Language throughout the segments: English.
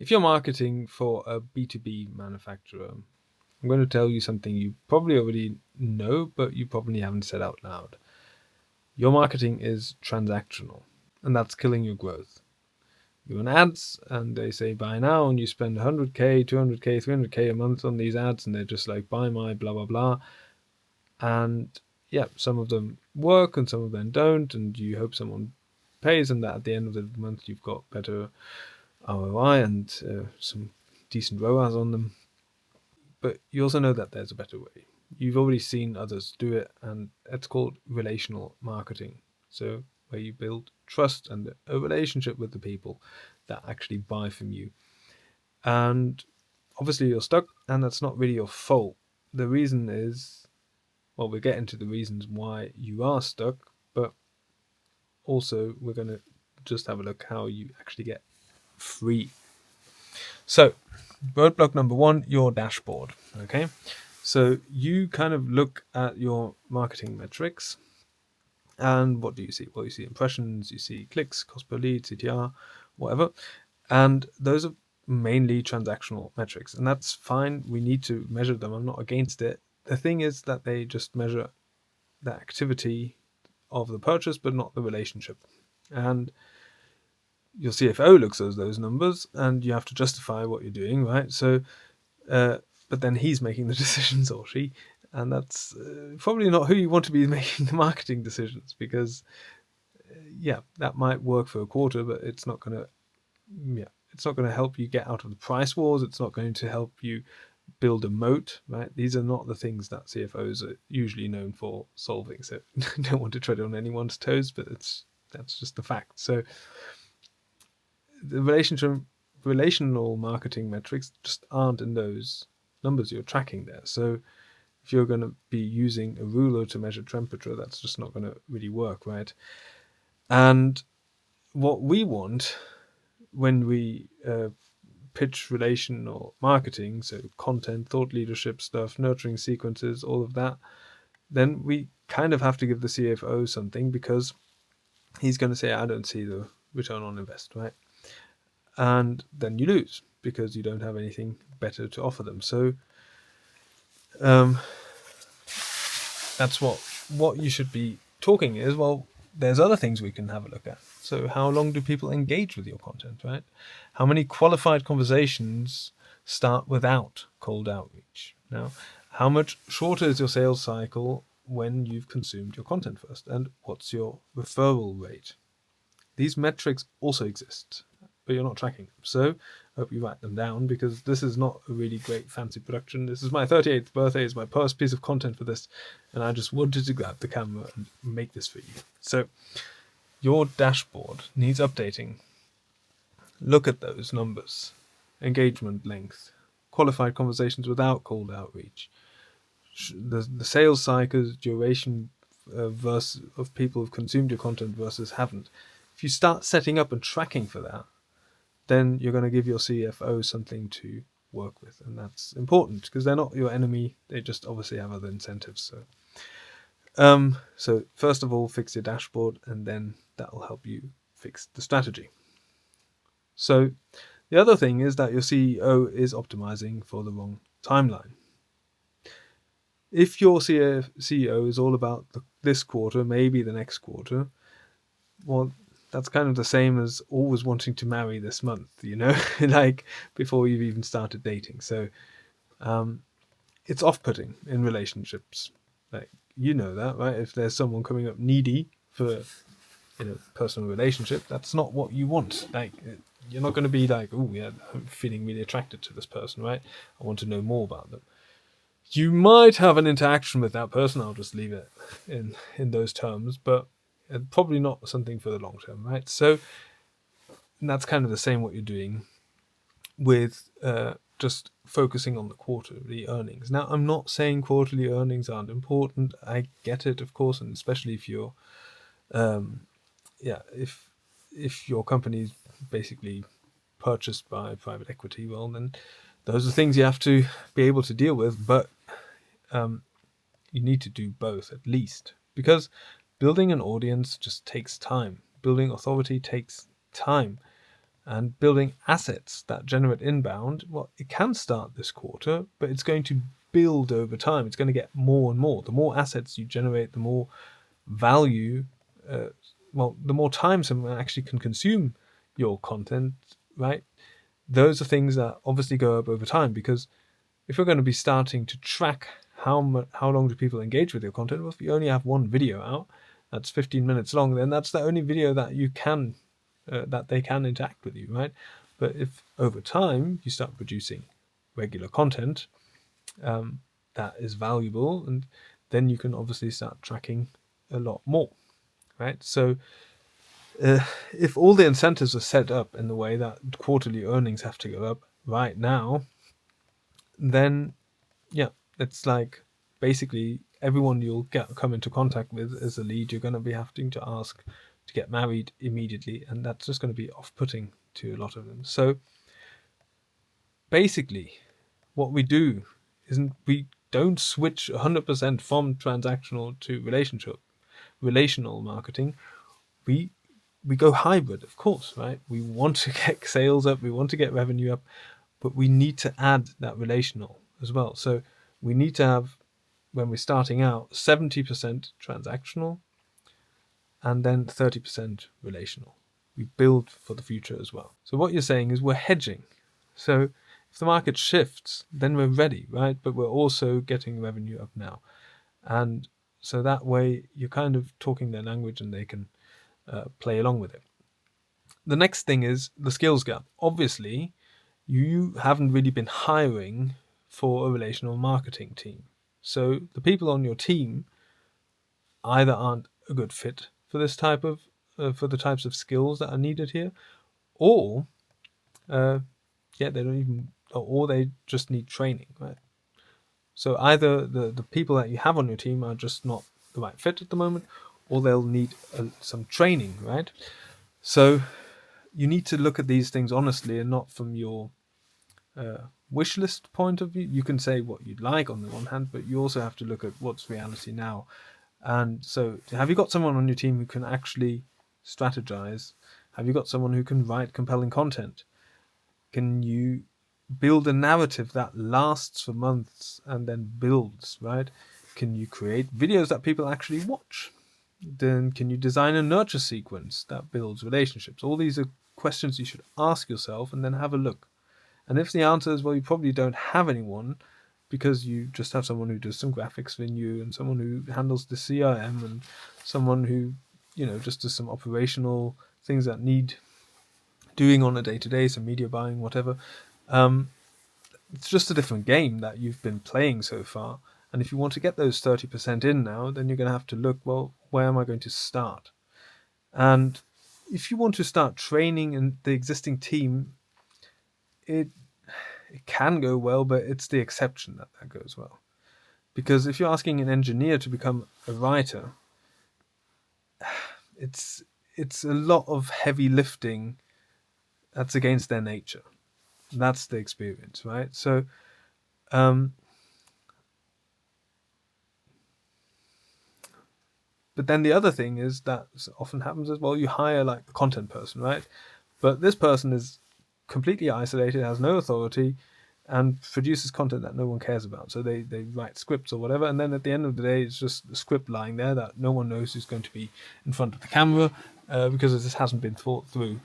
if you're marketing for a B2B manufacturer, I'm going to tell you something you probably already know, but you probably haven't said out loud. Your marketing is transactional, and that's killing your growth. You're on ads, and they say buy now, and you spend 100k, 200k, 300k a month on these ads, and they're just like buy my blah blah blah. And yeah, some of them work and some of them don't, and you hope someone pays, and that at the end of the month you've got better ROI and some decent ROAS on them. But you also know that there's a better way. You've already seen others do it, and it's called relational marketing. So where you build trust and a relationship with the people that actually buy from you. And obviously you're stuck, and that's not really your fault. The reason is, well, we'll get into the reasons why you are stuck, but also we're going to just have a look how you actually get free. So roadblock number 1, your dashboard. Okay, so you kind of look at your marketing metrics, and what do you see? Well, you see impressions, you see clicks, cost per lead, CTR, whatever, and those are mainly transactional metrics, and that's fine. We need to measure them. I'm not against it. The thing is that they just measure the activity of the purchase, but not the relationship. And your CFO looks at those numbers, and you have to justify what you're doing, right? So, but then he's making the decisions, or she, and that's probably not who you want to be making the marketing decisions, because yeah, that might work for a quarter, but it's not going to help you get out of the price wars. It's not going to help you build a moat, right? These are not the things that CFOs are usually known for solving. So I don't want to tread on anyone's toes, but that's just the fact. So the relational marketing metrics just aren't in those numbers you're tracking there. So if you're going to be using a ruler to measure temperature, that's just not going to really work, right? And what we want when we pitch relational marketing, so content, thought leadership stuff, nurturing sequences, all of that, then we kind of have to give the CFO something, because he's going to say, I don't see the return on invest, right? And then you lose because you don't have anything better to offer them. So that's what you should be talking is, well, there's other things we can have a look at. So how long do people engage with your content, right? How many qualified conversations start without cold outreach? Now, how much shorter is your sales cycle when you've consumed your content first? And what's your referral rate? These metrics also exist, but you're not tracking them. So I hope you write them down, because this is not a really great fancy production. This is my 38th birthday. It's my first piece of content for this, and I just wanted to grab the camera and make this for you. So your dashboard needs updating. Look at those numbers. Engagement length, qualified conversations without cold outreach, the sales cycle duration versus of people who've consumed your content versus haven't. If you start setting up and tracking for that, then you're going to give your CFO something to work with. And that's important, because they're not your enemy. They just obviously have other incentives. So first of all, fix your dashboard, and then that will help you fix the strategy. So the other thing is that your CEO is optimizing for the wrong timeline. If your CEO is all about this quarter, maybe the next quarter, well, that's kind of the same as always wanting to marry this month, like before you've even started dating. So it's off-putting in relationships. Like, you know that, right? If there's someone coming up needy for personal relationship, that's not what you want. Like, you're not going to be like, oh yeah, I'm feeling really attracted to this person, right? I want to know more about them. You might have an interaction with that person. I'll just leave it in those terms, but probably not something for the long term, right? So that's kind of the same what you're doing with just focusing on the quarterly earnings. Now, I'm not saying quarterly earnings aren't important. I get it, of course, and especially if you're, if your company's basically purchased by private equity, well, then those are things you have to be able to deal with. But you need to do both, at least, because building an audience just takes time. Building authority takes time. And building assets that generate inbound, well, it can start this quarter, but it's going to build over time. It's going to get more and more. The more assets you generate, the more value, the more time someone actually can consume your content, right? Those are things that obviously go up over time, because if you're going to be starting to track how long do people engage with your content, well, if you only have one video out that's 15 minutes long, then that's the only video that you can that they can interact with you, right? But if over time you start producing regular content that is valuable, and then you can obviously start tracking a lot more, right? So if all the incentives are set up in the way that quarterly earnings have to go up right now, then yeah, it's like basically everyone you'll come into contact with as a lead, you're going to be having to ask to get married immediately, and that's just going to be off-putting to a lot of them. So basically what we do isn't, we don't switch 100% from transactional to relational marketing. We go hybrid, of course, right? We want to get sales up, we want to get revenue up, but we need to add that relational as well. So we need to have, when we're starting out, 70% transactional and then 30% relational. We build for the future as well. So what you're saying is we're hedging. So if the market shifts, then we're ready, right? But we're also getting revenue up now. And so that way you're kind of talking their language and they can play along with it. The next thing is the skills gap. Obviously, you haven't really been hiring for a relational marketing team. So the people on your team either aren't a good fit for this type of for the types of skills that are needed here, or they don't even, or they just need training, right? So either the people that you have on your team are just not the right fit at the moment, or they'll need some training, right? So you need to look at these things honestly and not from your wish list point of view. You can say what you'd like on the one hand, but you also have to look at what's reality now. And so have you got someone on your team who can actually strategize? Have you got someone who can write compelling content? Can you build a narrative that lasts for months and then builds, right? Can you create videos that people actually watch? Then can you design a nurture sequence that builds relationships? All these are questions you should ask yourself and then have a look. And if the answer is, well, you probably don't have anyone because you just have someone who does some graphics for you and someone who handles the CRM and someone who, just does some operational things that need doing on a day-to-day, some media buying, whatever. It's just a different game that you've been playing so far. And if you want to get those 30% in now, then you're going to have to look, well, where am I going to start? And if you want to start training in the existing team, it can go well, but it's the exception that goes well. Because if you're asking an engineer to become a writer, it's a lot of heavy lifting that's against their nature. That's the experience, right? So but then the other thing is that often happens as well, you hire like a content person, right? But this person is completely isolated, has no authority, and produces content that no one cares about. So they write scripts or whatever, and then at the end of the day, it's just a script lying there that no one knows who's going to be in front of the camera because this hasn't been thought through.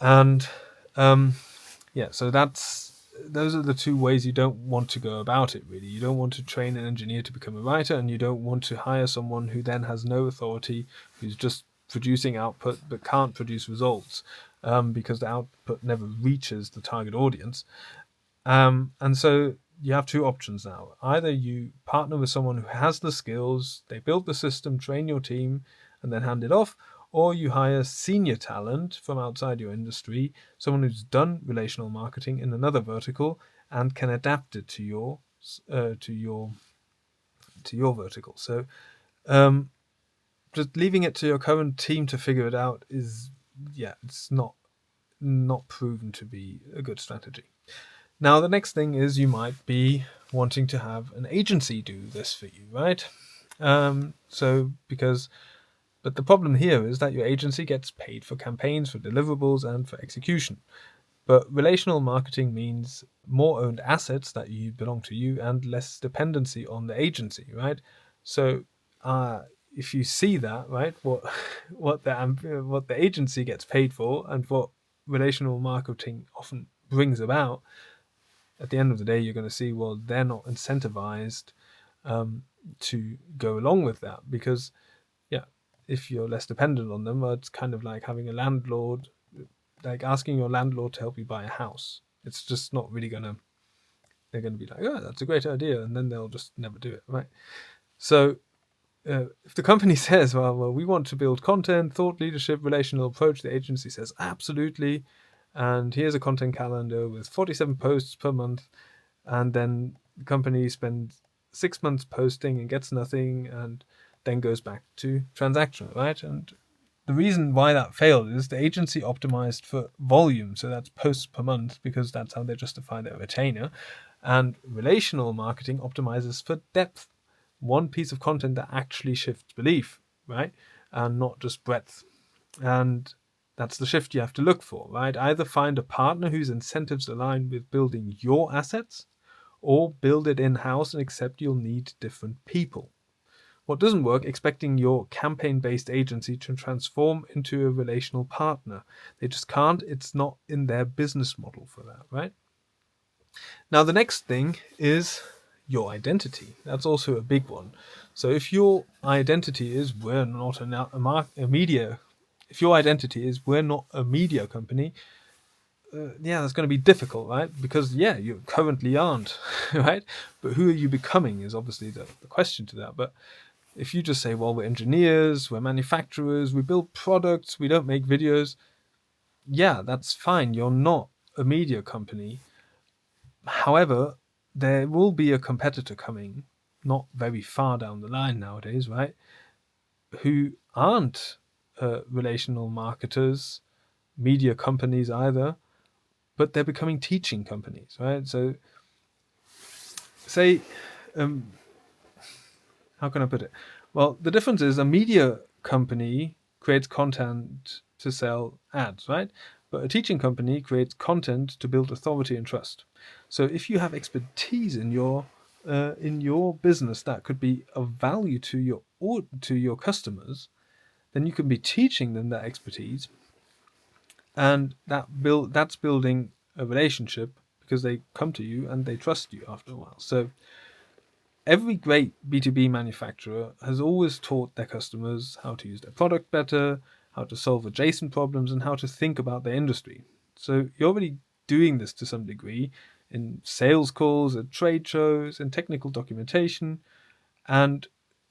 And so those are the two ways you don't want to go about it, really. You don't want to train an engineer to become a writer, and you don't want to hire someone who then has no authority, who's just producing output but can't produce results because the output never reaches the target audience. And so you have two options now. Either you partner with someone who has the skills, they build the system, train your team, and then hand it off, or you hire senior talent from outside your industry, someone who's done relational marketing in another vertical and can adapt it to your vertical. So just leaving it to your current team to figure it out is, it's not proven to be a good strategy. Now, the next thing is you might be wanting to have an agency do this for you, right? So because But the problem here is that your agency gets paid for campaigns, for deliverables, and for execution. But relational marketing means more owned assets that you belong to you and less dependency on the agency, right? So if you see that, right, what the agency gets paid for and what relational marketing often brings about, at the end of the day, you're going to see, well, they're not incentivized to go along with that because, yeah, if you're less dependent on them, it's kind of like having a landlord, like asking your landlord to help you buy a house. It's just not really they're going to be like, oh, that's a great idea. And then they'll just never do it, right? So if the company says, well, we want to build content, thought leadership, relational approach, the agency says, absolutely. And here's a content calendar with 47 posts per month. And then the company spends 6 months posting and gets nothing and then goes back to transactional, right? And the reason why that failed is the agency optimized for volume. So that's posts per month because that's how they justify their retainer. And relational marketing optimizes for depth. One piece of content that actually shifts belief, right? And not just breadth. And that's the shift you have to look for, right? Either find a partner whose incentives align with building your assets or build it in-house and accept you'll need different people. What doesn't work, expecting your campaign-based agency to transform into a relational partner. They just can't. It's not in their business model for that, right? Now, the next thing is your identity. That's also a big one. So if your identity is we're not a media, if your identity is we're not a media company, that's going to be difficult, right? Because you currently aren't, right? But who are you becoming is obviously the question to that. But if you just say, well, we're engineers, we're manufacturers, we build products, we don't make videos, that's fine. You're not a media company. However, there will be a competitor coming not very far down the line nowadays, right? Who aren't relational marketers, media companies either, but they're becoming teaching companies, right? So say, how can I put it? Well, the difference is a media company creates content to sell ads, right? But a teaching company creates content to build authority and trust. So if you have expertise in your business that could be of value to your customers, then you can be teaching them that expertise, and that's building a relationship because they come to you and they trust you after a while. So every great B2B manufacturer has always taught their customers how to use their product better, how to solve adjacent problems, and how to think about their industry. So you're already doing this to some degree in sales calls, at trade shows, in technical documentation, and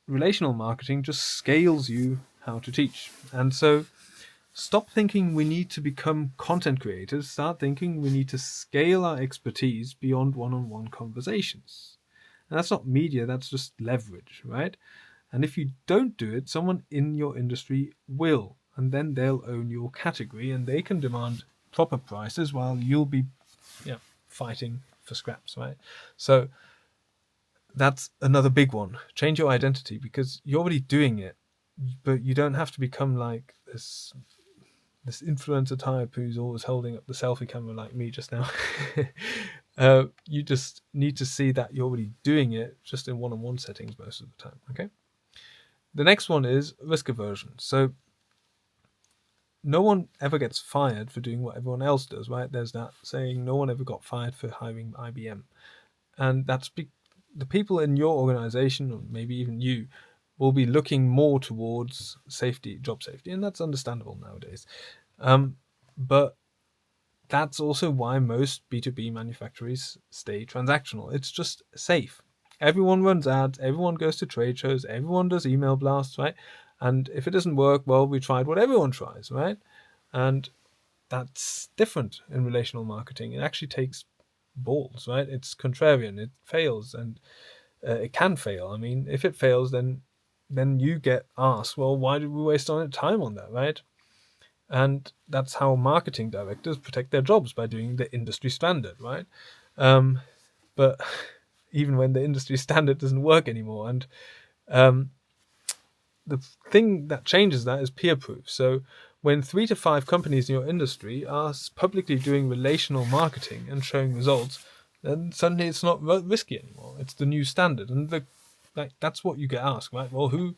relational marketing just scales you how to teach. And so stop thinking we need to become content creators. Start thinking we need to scale our expertise beyond one-on-one conversations. And that's not media, that's just leverage, right? And if you don't do it, someone in your industry will. And then they'll own your category and they can demand proper prices while you'll be fighting for scraps, right? So that's another big one. Change your identity because you're already doing it, but you don't have to become like this influencer type who's always holding up the selfie camera like me just now. You just need to see that you're already doing it just in one-on-one settings most of the time, okay? The next one is risk aversion. So no one ever gets fired for doing what everyone else does, right? There's that saying, no one ever got fired for hiring IBM. And that's the people in your organization, or maybe even you, will be looking more towards job safety, and that's understandable nowadays. But that's also why most B2B manufacturers stay transactional. It's just safe. Everyone runs ads, everyone goes to trade shows, everyone does email blasts, right? And if it doesn't work, well, we tried what everyone tries, right? And that's different in relational marketing. It actually takes balls, right? It's contrarian. It fails, and it can fail. I mean, if it fails, then you get asked, well, why did we waste time on that, right? And that's how marketing directors protect their jobs, by doing the industry standard, right? But even when the industry standard doesn't work anymore, and the thing that changes that is peer proof. So when 3 to 5 companies in your industry are publicly doing relational marketing and showing results, then suddenly it's not risky anymore. It's the new standard, and that's what you get asked, right? Well, who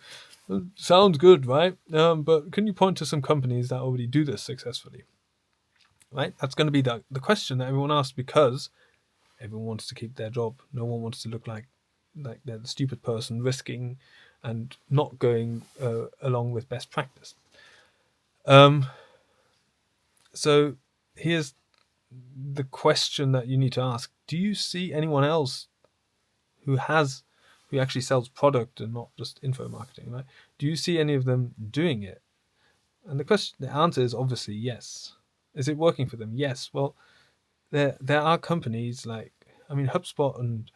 sounds good, right? But can you point to some companies that already do this successfully? Right? That's going to be the question that everyone asks, because everyone wants to keep their job. No one wants to look like they're the stupid person risking and not going along with best practice. So here's the question that you need to ask: do you see anyone else who actually sells product and not just info marketing, right? Do you see any of them doing it? And the answer is obviously yes. Is it working for them? Yes. Well, there are companies like, HubSpot and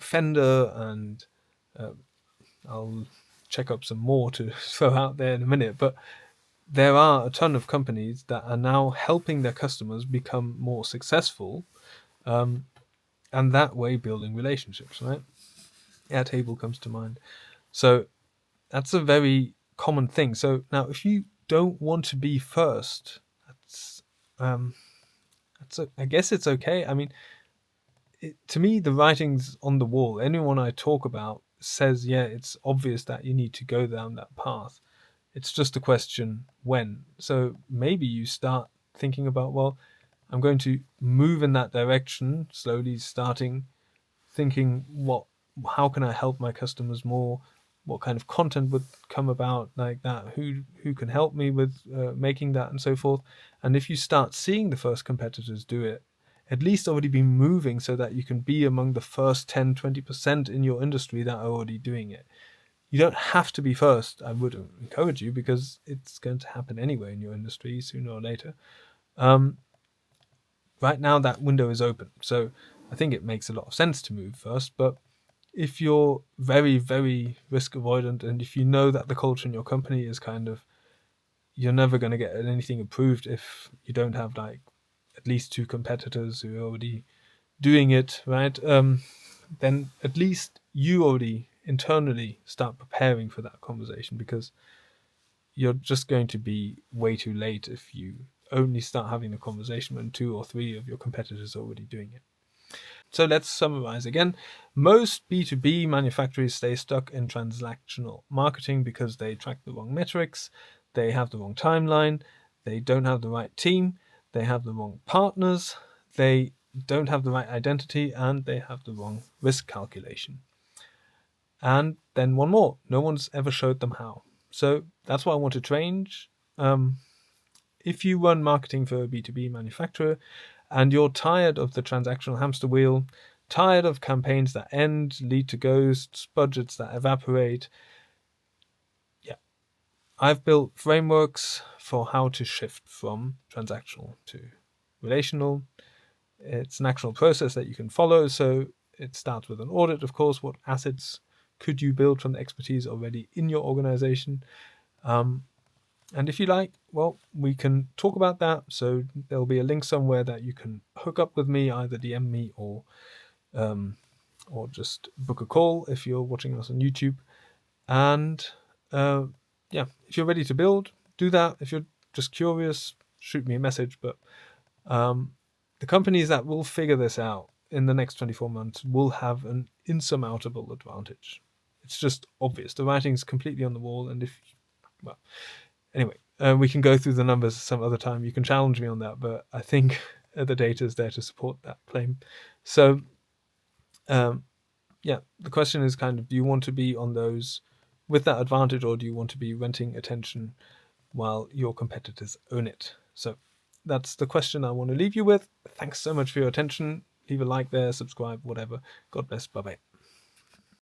Fender, and I'll check up some more to throw out there in a minute, but there are a ton of companies that are now helping their customers become more successful, and that way building relationships, right? Airtable comes to mind. So that's a very common thing. So now, if you don't want to be first, I guess it's okay. To me, the writing's on the wall. Anyone I talk about says, yeah, it's obvious that you need to go down that path. It's just a question when. So maybe you start thinking about, well, I'm going to move in that direction, slowly starting thinking, how can I help my customers more? What kind of content would come about like that? Who can help me with making that, and so forth? And if you start seeing the first competitors do it, at least already be moving so that you can be among the first 10, 20% in your industry that are already doing it. You don't have to be first. I would encourage you, because it's going to happen anyway in your industry sooner or later. Right now, that window is open. So I think it makes a lot of sense to move first. But if you're very, very risk avoidant, and if you know that the culture in your company is you're never going to get anything approved if you don't have at least 2 competitors who are already doing it, right? Then at least you already internally start preparing for that conversation, because you're just going to be way too late if you only start having the conversation when 2 or 3 of your competitors are already doing it. So let's summarize again. Most B2B manufacturers stay stuck in transactional marketing because they track the wrong metrics, they have the wrong timeline, they don't have the right team, they have the wrong partners, they don't have the right identity, and they have the wrong risk calculation. And then one more: no one's ever showed them how. So that's what I want to change. If you run marketing for a B2B manufacturer and you're tired of the transactional hamster wheel, tired of campaigns that end, lead to ghosts, budgets that evaporate, I've built frameworks for how to shift from transactional to relational. It's an actual process that you can follow. So it starts with an audit, of course. What assets could you build from the expertise already in your organization? And if you like, well, we can talk about that. So there'll be a link somewhere that you can hook up with me, either DM me or just book a call if you're watching us on YouTube. And if you're ready to build, do that. If you're just curious, shoot me a message. But the companies that will figure this out in the next 24 months will have an insurmountable advantage. It's just obvious. The writing's completely on the wall. And anyway, we can go through the numbers some other time. You can challenge me on that, but I think the data is there to support that claim. So, the question is do you want to be on those with that advantage, or do you want to be renting attention while your competitors own it? So that's the question I want to leave you with. Thanks so much for your attention. Leave a like there, subscribe, whatever. God bless. Bye-bye.